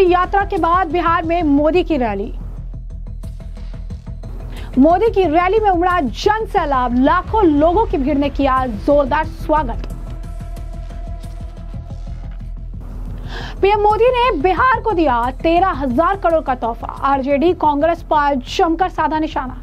यात्रा के बाद बिहार में मोदी की रैली। मोदी की रैली में उमड़ा जन सैलाब, लाखों लोगों की भीड़ ने किया जोरदार स्वागत। पीएम मोदी ने बिहार को दिया 13,000 करोड़ का तोहफा, आरजेडी कांग्रेस पर जमकर साधा निशाना।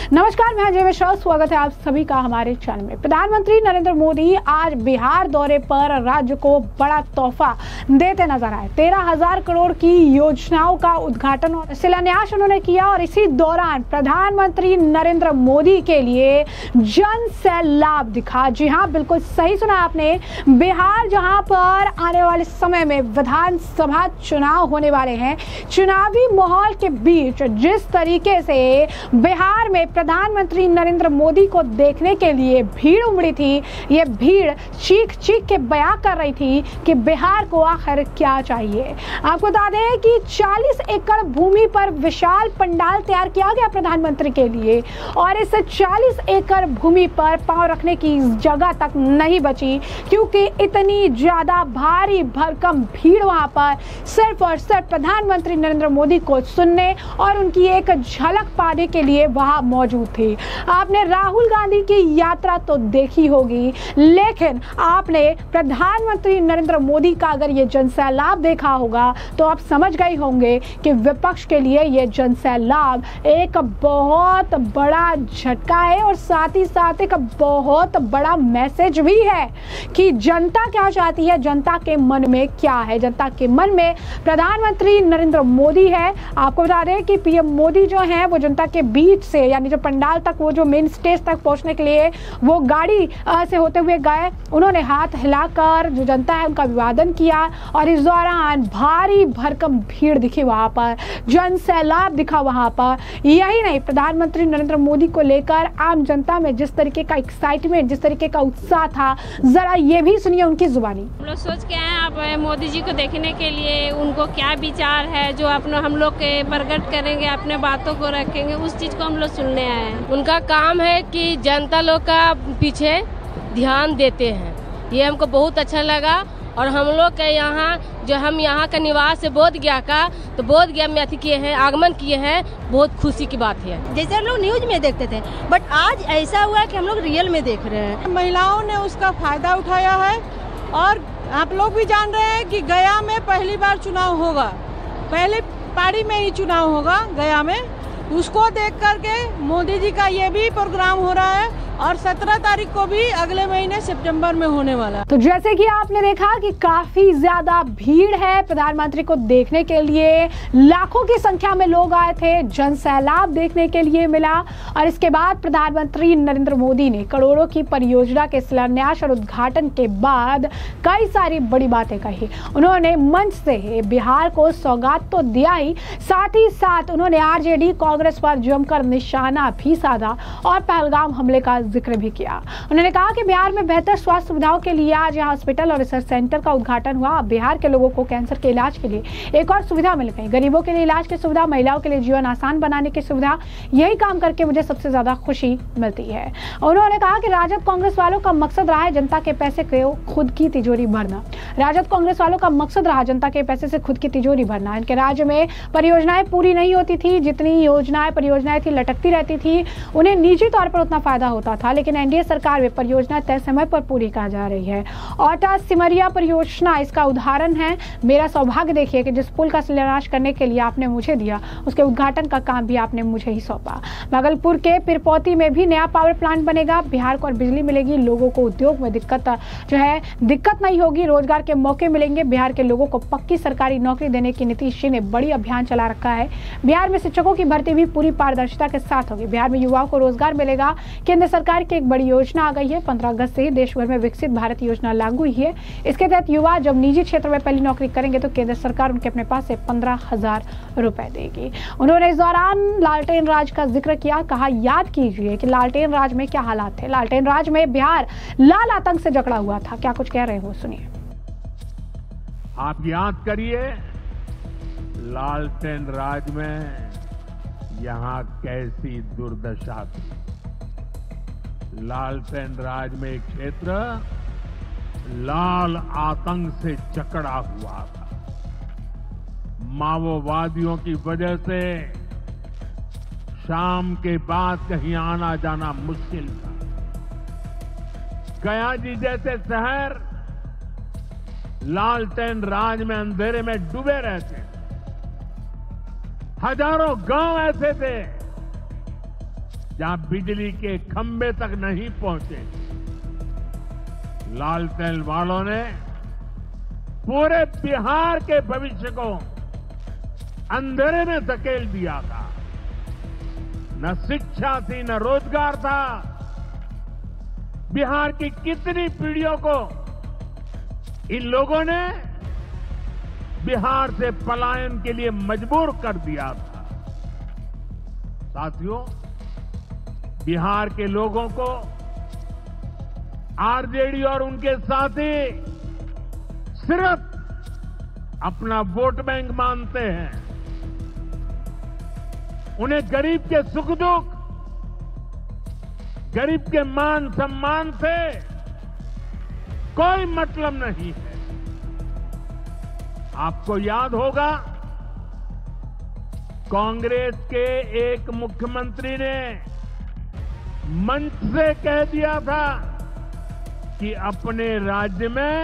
नमस्कार, मैं अजय मिश्रा, स्वागत है आप सभी का हमारे चैनल में। प्रधानमंत्री नरेंद्र मोदी आज बिहार दौरे पर राज्य को बड़ा तोहफा देते नजर आए। 13,000 करोड़ की योजनाओं का उद्घाटन और शिलान्यास उन्होंने किया और इसी दौरान प्रधानमंत्री नरेंद्र मोदी के लिए जन सैलाब दिखा। जी हाँ, बिल्कुल सही सुना आपने। बिहार जहां पर आने वाले समय में विधानसभा चुनाव होने वाले हैं, चुनावी माहौल के बीच जिस तरीके से बिहार में प्रधानमंत्री नरेंद्र मोदी को देखने के लिए भीड़ उमड़ी थी, ये भीड़ चीख चीख के बयां कर रही थी कि बिहार को आखिर क्या चाहिए। आपको बता दें कि 40 एकड़ भूमि पर विशाल पंडाल तैयार किया गया प्रधानमंत्री के लिए और इस 40 एकड़ भूमि पर पांव रखने की जगह तक नहीं बची, क्योंकि इतनी ज्यादा भारी भरकम भीड़ वहां पर सिर्फ और सिर्फ प्रधानमंत्री नरेंद्र मोदी को सुनने और उनकी एक झलक पाने के लिए वहां मौजूद थी। आपने राहुल गांधी की यात्रा तो देखी होगी, लेकिन आपने प्रधानमंत्री नरेंद्र मोदी का अगर ये जनसैलाब देखा होगा तो आप समझ गए होंगे कि विपक्ष के लिए ये जनसैलाब एक बहुत बड़ा झटका है और साथ ही साथ एक बहुत बड़ा मैसेज भी है कि जनता क्या चाहती है, जनता के मन में क्या है। जनता के मन में प्रधानमंत्री नरेंद्र मोदी है। आपको बता दें कि पीएम मोदी जो है वो जनता के बीच से, यानी जो पंडाल तक, वो जो मेन स्टेज तक पहुंचने के लिए वो गाड़ी से होते हुए गए। उन्होंने हाथ हिलाकर जो जनता है उनका अभिवादन किया और इस दौरान भारी भरकम भीड़ दिखी वहां पर, जन सैलाब दिखा वहां पर। यही नहीं, प्रधानमंत्री नरेंद्र मोदी को लेकर आम जनता में जिस तरीके का एक्साइटमेंट, जिस तरीके का उत्साह था, जरा ये भी सुनिए उनकी जुबानी। हम लोग सोच के आए आप मोदी जी को देखने के लिए, उनको क्या विचार है जो अपना हम लोग के प्रकट करेंगे, अपने बातों को रखेंगे, उस चीज को हम लोग सुनने आए हैं। उनका काम है कि जनता लोग का पीछे ध्यान देते हैं, ये हमको बहुत अच्छा लगा। और हम लोग के यहाँ जो हम यहाँ का निवास है बोध गया का, तो बोध गया में अति किए हैं, आगमन किए हैं, बहुत खुशी की बात है। जैसे हम लोग न्यूज में देखते थे, बट आज ऐसा हुआ कि हम लोग रियल में देख रहे हैं। महिलाओं ने उसका फायदा उठाया है और आप लोग भी जान रहे हैं कि गया में पहली बार चुनाव होगा, पहली पारी में ही चुनाव होगा गया में। उसको देख करके मोदी जी का ये भी प्रोग्राम हो रहा है और 17 तारीख को भी अगले महीने सितंबर में होने वाला। तो जैसे कि आपने देखा कि काफी ज्यादा भीड़ है प्रधानमंत्री को देखने के लिए, लाखों की संख्या में लोग आए थे, जन सैलाब देखने के लिए मिला। और इसके बाद प्रधानमंत्री नरेंद्र मोदी ने करोड़ों की परियोजना के शिलान्यास और उद्घाटन के बाद कई सारी बड़ी बातें कही। उन्होंने मंच से बिहार को सौगात तो दिया ही, साथ ही साथ उन्होंने आरजेडी कांग्रेस पर जमकर निशाना भी साधा और पहलगाम हमले का जिक्र भी किया। उन्होंने कहा कि बिहार में बेहतर स्वास्थ्य सुविधाओं के लिए आज यहाँ हॉस्पिटल और रिसर्च सेंटर का उद्घाटन हुआ। बिहार के लोगों को कैंसर के इलाज के लिए एक और सुविधा मिल गई, गरीबों के लिए इलाज की सुविधा, महिलाओं के लिए जीवन आसान बनाने की सुविधा। यही काम करके मुझे सबसे ज्यादा खुशी मिलती है। उन्होंने कहा कि राजद कांग्रेस वालों का मकसद रहा है जनता के पैसे को खुद की तिजोरी भरना। राजद कांग्रेस वालों का मकसद रहा जनता के पैसे से खुद की तिजोरी भरना। इनके राज्य में परियोजनाएं पूरी नहीं होती थी, जितनी योजनाएं परियोजनाएं थी लटकती रहती थी, उन्हें निजी तौर पर उतना फायदा होता था। लेकिन एनडीए सरकार में परियोजना तय समय पर पूरी कहा जा रही है। औटा सिमरिया परियोजना इसका उदाहरण है। मेरा सौभाग्य देखिए कि जिस पुल का शिलान्यास करने के लिए आपने मुझे दिया, उसके उद्घाटन का काम भी आपने मुझे ही सौंपा। भागलपुर के पिरपौती में भी नया पावर प्लांट बनेगा। बिहार को और बिजली मिलेगी, लोगों को उद्योग में दिक्कत नहीं होगी, रोजगार के मौके मिलेंगे। बिहार के लोगों को पक्की सरकारी नौकरी देने की नीतीश जी ने बड़ी अभियान चला रखा है। बिहार में शिक्षकों की भर्ती भी पूरी पारदर्शिता के साथ होगी। बिहार में युवाओं को रोजगार मिलेगा। केंद्र सरकार की एक बड़ी योजना आ गई है। 15 अगस्त से ही देश भर में विकसित भारत योजना लागू हुई है। इसके तहत युवा जब निजी क्षेत्र में पहली नौकरी करेंगे तो केंद्र सरकार उनके अपने पास से 15,000 रुपए देगी। उन्होंने इस दौरान लालटेन राज का जिक्र किया। कहा, याद कीजिए कि लालटेन राज में क्या हालात थे। लालटेन राज में बिहार लाल आतंक से जकड़ा हुआ था। क्या कुछ कह रहे हो, सुनिए। आप याद करिए, लालटेन राज में यहां कैसी दुर्दशा थी। लालटेन राज में एक क्षेत्र लाल आतंक से जकड़ा हुआ था। माओवादियों की वजह से शाम के बाद कहीं आना जाना मुश्किल था। गया जी जैसे शहर लालटेन राज में अंधेरे में डूबे रहते। हजारों गांव ऐसे थे जहां बिजली के खंभे तक नहीं पहुंचे। लालटेन वालों ने पूरे बिहार के भविष्य को अंधेरे में धकेल दिया था। न शिक्षा थी, न रोजगार था। बिहार की कितनी पीढ़ियों को इन लोगों ने बिहार से पलायन के लिए मजबूर कर दिया था। साथियों, बिहार के लोगों को आरजेडी और उनके साथी सिर्फ अपना वोट बैंक मानते हैं। उन्हें गरीब के सुख दुख, गरीब के मान सम्मान से कोई मतलब नहीं है। आपको याद होगा, कांग्रेस के एक मुख्यमंत्री ने मंच से कह दिया था कि अपने राज्य में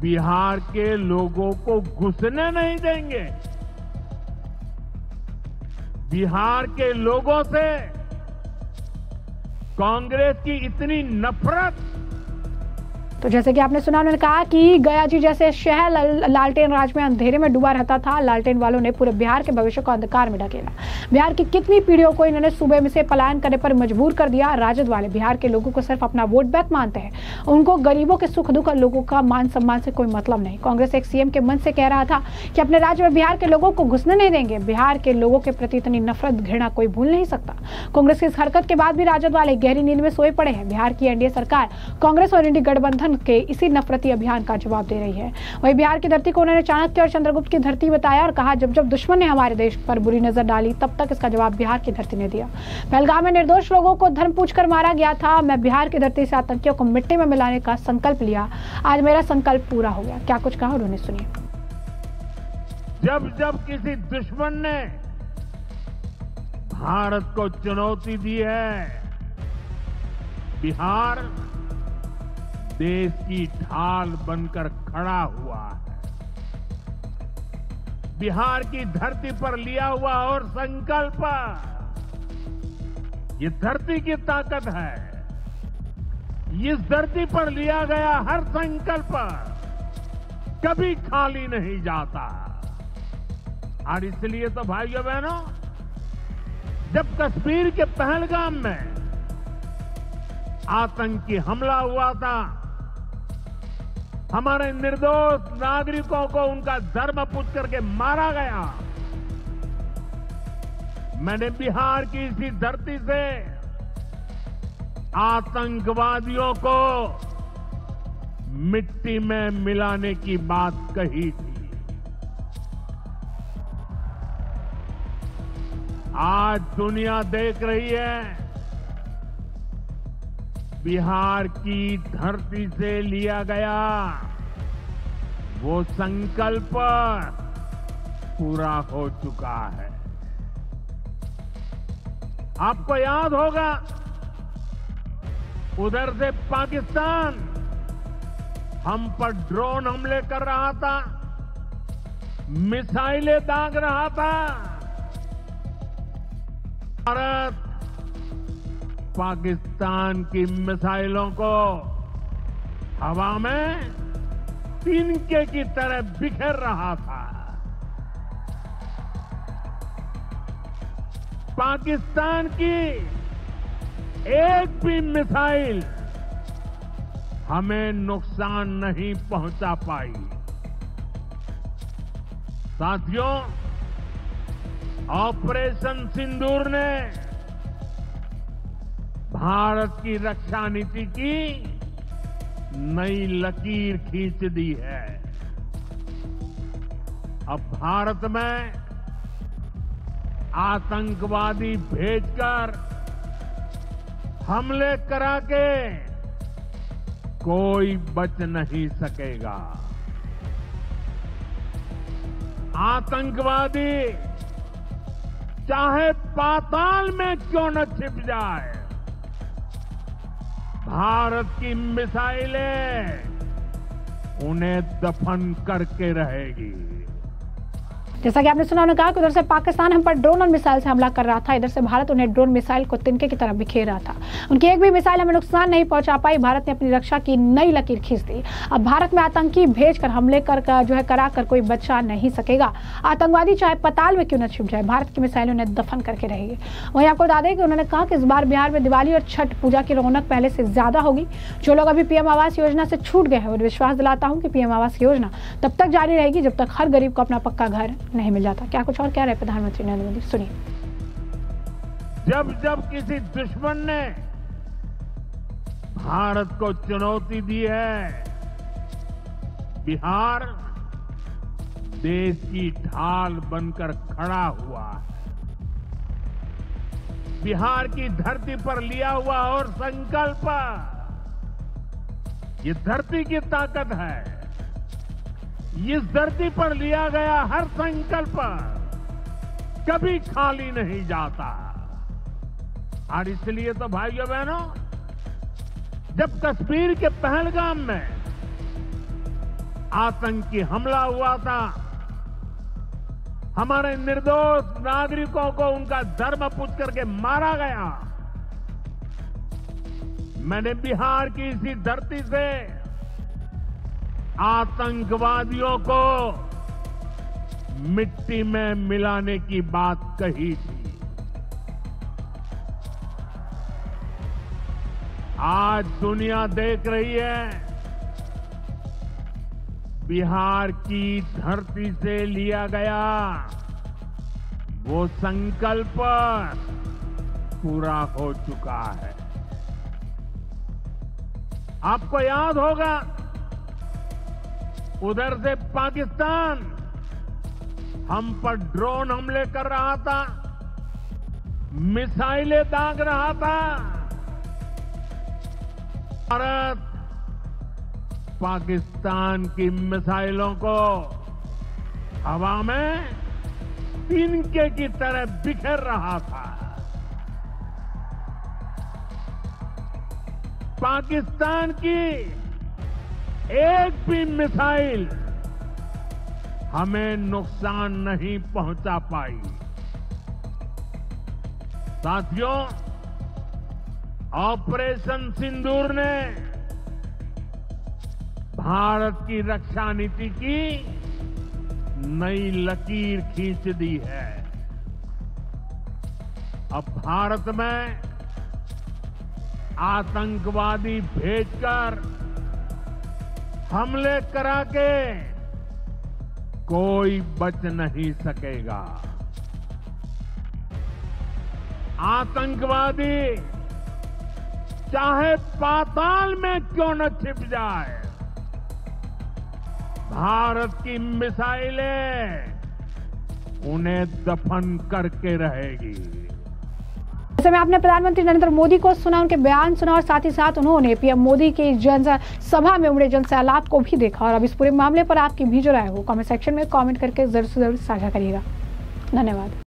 बिहार के लोगों को घुसने नहीं देंगे। बिहार के लोगों से कांग्रेस की इतनी नफरत। तो जैसे कि आपने सुना, उन्होंने कहा कि गया जी जैसे शहर लालटेन राज में अंधेरे में डूबा रहता था। लालटेन वालों ने पूरे बिहार के भविष्य को अंधकार में ढकेला। बिहार की कितनी पीढ़ियों को इन्होंने सूबे में से पलायन करने पर मजबूर कर दिया। राजद वाले बिहार के लोगों को सिर्फ अपना वोट बैंक मानते हैं। उनको गरीबों के सुख दुख और लोगों का मान सम्मान से कोई मतलब नहीं। कांग्रेस एक सीएम के मन से कह रहा था कि अपने राज्य में बिहार के लोगों को घुसने नहीं देंगे। बिहार के लोगों के प्रति इतनी नफरत घृणा कोई भूल नहीं सकता। कांग्रेस की इस हरकत के बाद भी राजद वाले गहरी नींद में सोए पड़े हैं। बिहार की एनडीए सरकार कांग्रेस और इंडी गठबंधन के इसी नफरती अभियान का जवाब दे रही है। वहीं बिहार की धरती को उन्होंने चाणक्य और चंद्रगुप्त की धरती बताया और कहा, जब जब दुश्मन ने हमारे देश पर बुरी नजर डाली तब तक इसका जवाब बिहार की धरती ने दिया। पहलगाम में निर्दोष लोगों को धर्म पूछकर मारा गया था। मैं बिहार की धरती से आतंकियों को मिट्टी में मिलाने का संकल्प लिया। आज मेरा संकल्प पूरा हो गया। क्या कुछ कहा उन्होंने, सुनिए। जब जब किसी दुश्मन ने भारत को चुनौती दी है, बिहार देश की ढाल बनकर खड़ा हुआ है। बिहार की धरती पर लिया हुआ और संकल्प, ये धरती की ताकत है। इस धरती पर लिया गया हर संकल्प कभी खाली नहीं जाता। और इसलिए तो भाइयों बहनों, जब कश्मीर के पहलगाम में आतंकी हमला हुआ था, हमारे निर्दोष नागरिकों को उनका धर्म पूछ करके मारा गया, मैंने बिहार की इसी धरती से आतंकवादियों को मिट्टी में मिलाने की बात कही थी। आज दुनिया देख रही है, बिहार की धरती से लिया गया वो संकल्प पूरा हो चुका है। आपको याद होगा, उधर से पाकिस्तान हम पर ड्रोन हमले कर रहा था, मिसाइलें दाग रहा था। भारत पाकिस्तान की मिसाइलों को हवा में तिनके की तरह बिखेर रहा था। पाकिस्तान की एक भी मिसाइल हमें नुकसान नहीं पहुंचा पाई। साथियों, ऑपरेशन सिंदूर ने भारत की रक्षा नीति की नई लकीर खींच दी है। अब भारत में आतंकवादी भेजकर हमले करा के कोई बच नहीं सकेगा। आतंकवादी चाहे पाताल में क्यों न छिप जाए, भारत की मिसाइलें उन्हें दफन करके रहेगी। जैसा कि आपने सुना, उन्होंने कहा कि उधर से पाकिस्तान हम पर ड्रोन और मिसाइल से हमला कर रहा था, इधर से भारत उन्हें ड्रोन मिसाइल को तिनके की तरह बिखेर रहा था। उनकी एक भी मिसाइल हमें नुकसान नहीं पहुंचा पाई। भारत ने अपनी रक्षा की नई लकीर खींच दी। अब भारत में आतंकी भेजकर हमले कराकर कोई बचा नहीं सकेगा। आतंकवादी चाहे पाताल में क्यों न छिप जाए, भारत की मिसाइल उन्हें दफन करके रहेगी। वहीं आपको बता दें कि उन्होंने कहा कि इस बार बिहार में दिवाली और छठ पूजा की रौनक पहले से ज्यादा होगी। जो लोग अभी पीएम आवास योजना से छूट गए हैं, उन्हें विश्वास दिलाता हूँ कि पीएम आवास योजना तब तक जारी रहेगी जब तक हर गरीब को अपना पक्का घर नहीं मिल जाता। क्या कुछ और कह रहे हैं प्रधानमंत्री नरेंद्र मोदी, सुनिए। जब जब किसी दुश्मन ने भारत को चुनौती दी है, बिहार देश की ढाल बनकर खड़ा हुआ है। बिहार की धरती पर लिया हुआ और संकल्प, ये धरती की ताकत है। इस धरती पर लिया गया हर संकल्प कभी खाली नहीं जाता। और इसलिए तो भाइयों बहनों, जब कश्मीर के पहलगाम में आतंकी हमला हुआ था, हमारे निर्दोष नागरिकों को उनका धर्म पूछ करके मारा गया, मैंने बिहार की इसी धरती से आतंकवादियों को मिट्टी में मिलाने की बात कही थी। आज दुनिया देख रही है, बिहार की धरती से लिया गया वो संकल्प पूरा हो चुका है। आपको याद होगा, उधर से पाकिस्तान हम पर ड्रोन हमले कर रहा था, मिसाइलें दाग रहा था। भारत पाकिस्तान की मिसाइलों को हवा में तिनके की तरह बिखेर रहा था। पाकिस्तान की एक भी मिसाइल हमें नुकसान नहीं पहुंचा पाई। साथियों, ऑपरेशन सिंदूर ने भारत की रक्षा नीति की नई लकीर खींच दी है। अब भारत में आतंकवादी भेजकर हमले करा के कोई बच नहीं सकेगा। आतंकवादी चाहे पाताल में क्यों न छिप जाए, भारत की मिसाइलें उन्हें दफन करके रहेगी। ऐसे में आपने प्रधानमंत्री नरेंद्र मोदी को सुना, उनके बयान सुना और साथ ही साथ उन्होंने पीएम मोदी की जनसभा में उमड़े जनसैलाब को भी देखा। और अब इस पूरे मामले पर आपकी भी जो राय हो कमेंट सेक्शन में कमेंट करके जरूर से जरूर साझा करिएगा। धन्यवाद।